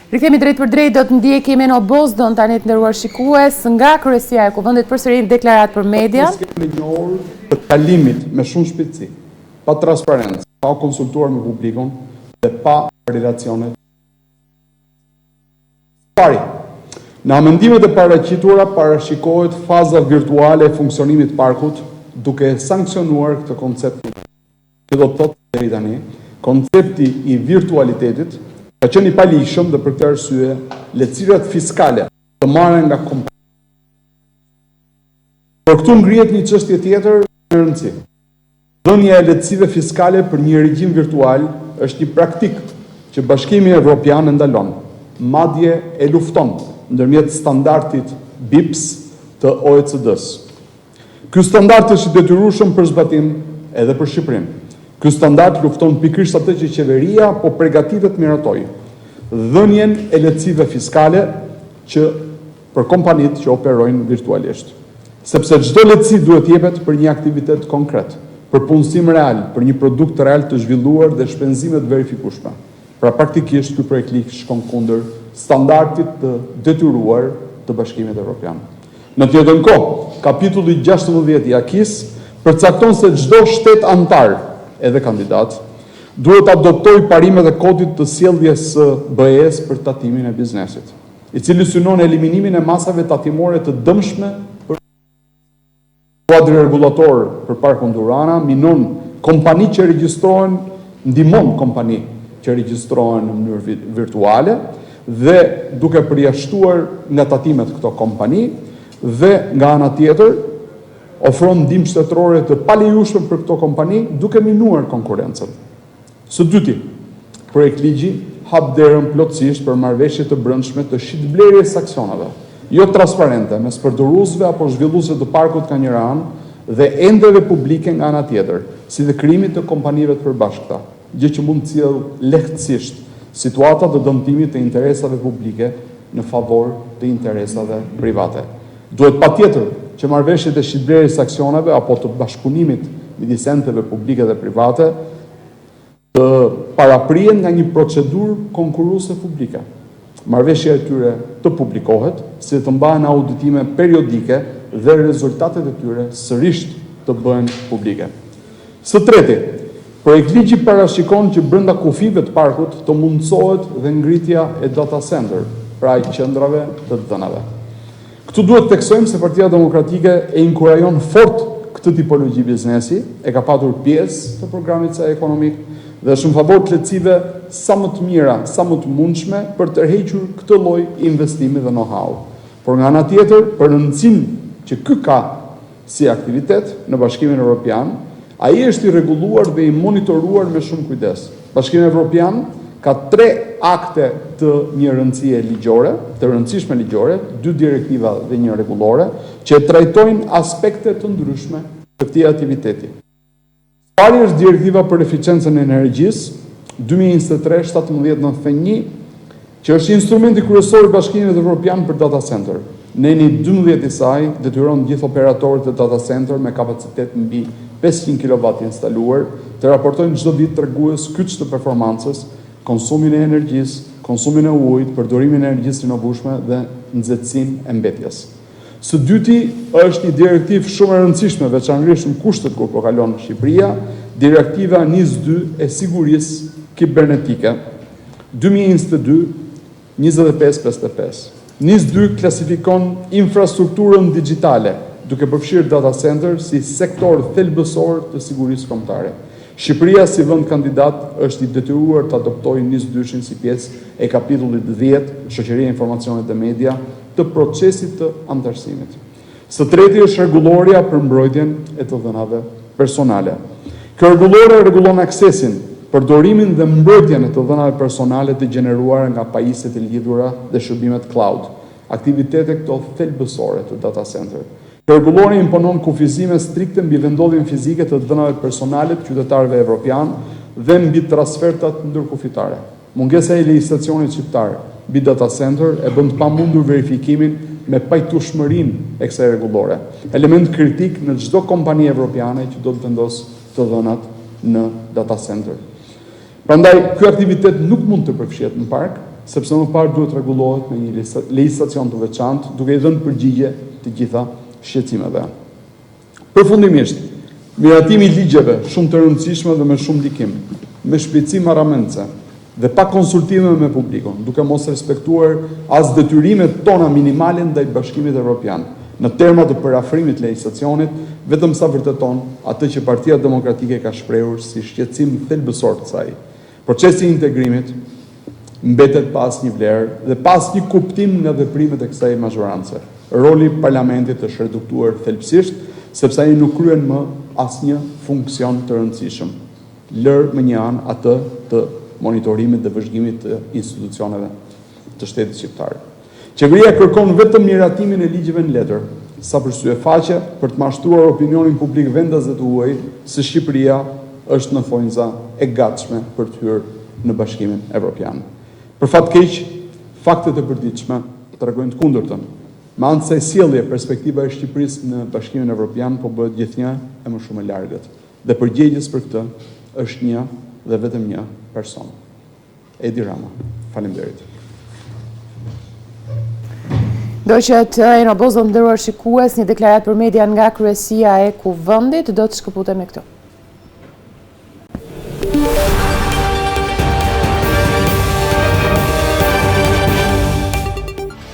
Rikthehemi drejt për drejt, do të ndjekim në oboz, do në tani të nderuar shikues, nga Kryesia e Kuvendit përsëri deklarat për media. Ne kemi një orë të kalimit me shumë shpejtësi, pa transparencë, pa konsultuar me publikun dhe pa relacione. Pari, në amendimet e paraqitura parashikohet faza virtuale e funksionimit të parkut, duke sankcionuar këtë koncept. Që do të thotë deri tani, koncepti i virtualitetit ka qenë i palishëm dhe për këtë arsye lehtësirat fiskale të marren nga kompanitë. Por këtu ngrihet një çështje tjetër e rëndësishme. Dhënia e lehtësive fiskale për një regjim virtual është një praktik që Bashkimi Evropian e ndalon, madje e lufton ndërmjet standardit BEPS të OECD-s. Ky standard është i detyrueshëm për zbatim edhe për Shqipërinë. Ky standard lufton pikërisht atë që qeveria po përgatitet miratojë, dhënien e lehtësive fiskale për kompanitë që operojnë virtualisht. Sepse çdo lehtësi duhet jepet për një aktivitet konkret, për punësim real, për një produkt real të zhvilluar dhe shpenzime të verifikueshme. Pra praktikisht ky projekt ligj shkon kundër standardit të detyruar të Bashkimit Evropian. Në të njëjtën kohë, kapitulli 16 i AKI-s përcakton se çdo shtet antar edhe kandidat, duhet adoptoj parimet e kodit të sjelljes së BE-s për tatimin e biznesit, i cili synon eliminimin e masave tatimore të dëmshme për kuadri regulator për parkun Durrana, minon kompani që regjistrohen, ndihmon kompani që regjistrohen në mënyrë virtuale dhe duke përjashtuar nga tatimet këto kompani dhe nga ana tjetër ofron ndihmë shtetërore të palejueshme për këto kompani duke minuar konkurrencën. Së dyti, projekt ligji hap derën plotësisht për marrëveshje të brendshme të shitblerjes së aksioneve, jo transparente mes përdoruesve apo zhvilluesve të parkut nga njëra anë dhe endeve publike nga ana tjetër, si dhe krijimit të kompanive të përbashkëta, gjë që mund të sjellë lehtësisht situata të dëmtimit të interesave publike në favor të interesave private. Duhet patjetër që marrëveshjet e shitblerjes së aksioneve apo të bashkëpunimit midis enteve publike dhe private të paraprihen nga një procedurë konkurruese publike. Marrëveshja e tyre të publikohet, si të mbahen auditime periodike dhe rezultatet e tyre sërish të bëhen publike. Së treti, projekt ligji parashikon që brenda kufive të parkut të mundësohet dhe ngritja e data center, pra i qendrave të dhënave. Këtu duhet të theksojmë se Partia Demokratike e inkurajon fort këtë tipologji biznesi, e ka patur pjesë të programit saj ekonomik dhe është në favor të lehtësive sa më të mira, sa më të mundshme për të tërhequr këtë lloj investimi dhe know-how. Por nga ana tjetër, për rëndësinë që ky ka si aktivitet në Bashkimin Evropian, ai është i rregulluar dhe i monitoruar me shumë kujdes. Bashkimi Evropian ka 3 akte të një rëndësie ligjore, të rëndësishme ligjore, 2 direktiva dhe 1 rregullore, që trajtojnë aspekte të ndryshme të këtij aktiviteti. Pari është direktiva për eficiencën e energjisë 2023/1791, që është instrumenti kryesor i Bashkimit Evropian për data center. Neni 12 i saj detyron gjithë operatorët e data center me kapacitet mbi 500 kW instaluar të raportojnë çdo vit tregues kyç të performancës, konsumin e energjisë, konsumin e ujit, përdorimin e energjisë rinovueshme dhe nxehtësinë e mbetjes. Së dyti është një direktivë shumë e rëndësishme, veçanërisht në kushtet kur po kalon Shqipëria, Direktiva 22 e sigurisë kibernetike 2022-2555. 22 klasifikon infrastrukturën digjitale, duke përfshirë data center si sektor thelbësor të sigurisë kombëtare. Shqipëria si vend kandidat është i detyruar të adoptojë 22-shin si pjesë e kapitullit 10, Shoqëria e Informacionit dhe Media, të procesit të antarësimit. Së treti është rregulloria për mbrojtjen e të dhënave personale. Kjo rregullore rregullon aksesin, përdorimin dhe mbrojtjen e të dhënave personale të gjeneruara nga pajisjet e lidhura dhe shërbimet cloud, aktivitete këto thelbësore të data center. Rregullori imponon kufizime strikte mbi vendodhjen fizike të dhënave personale të qytetarëve evropian dhe mbi transfertat ndërkufitare. Mungesa e legjislacionit shqiptar mbi data center e bën të pamundur verifikimin me pajtueshmërinë e kësaj rregullore. Element kritik në çdo kompani evropiane që do të vendosë të dhënat në data center. Prandaj, ky aktivitet nuk mund të përfshihet në park, sepse më parë duhet rregullohet me një legjislacion të veçantë, duke i dhënë përgjigje të gjitha shqetësimeve. Përfundimisht, miratimi i ligjeve shumë të rëndësishme dhe me shumë ndikim, me shpejtësi marramendse dhe pa konsultime me publikun, duke mos respektuar as detyrimet tona minimale ndaj Bashkimit Evropian, në terma të parafrimit legjislacionit, vetëm sa vërteton atë që Partia Demokratike ka shprehur si shqetësim thelbësor të saj. Procesi i integrimit mbetet pas një vlerë dhe pas një kuptim nga veprimet e kësaj mazhorance. Roli i parlamentit është reduktuar thelbësisht, sepse ai nuk kryen më asnjë funksion të rëndësishëm. Lër me një anë atë të monitorimit dhe vëzhgimit të institucioneve të shtetit shqiptar. Qeveria kërkon vetëm miratimin e ligjeve në letër, sa për syefaqe për të mashtruar opinionin publik vendas dhe të huaj se Shqipëria është në thonjza e gatshme për të hyrë në Bashkimin Evropian. Për fat keq, faktet e përditshme tregojnë të kundërtën. Me anë të kësaj sjellje, perspektiva e Shqipërisë në Bashkimin Evropian po bëhet gjithnjë e më shumë e largët. Dhe përgjegjës për këtë është një dhe vetëm një person. Edi Rama. Faleminderit. Do që të Eno Bozo, nderuar shikues, një deklarat për media nga kryesia e Kuvendit, do të shkëputemi këtu.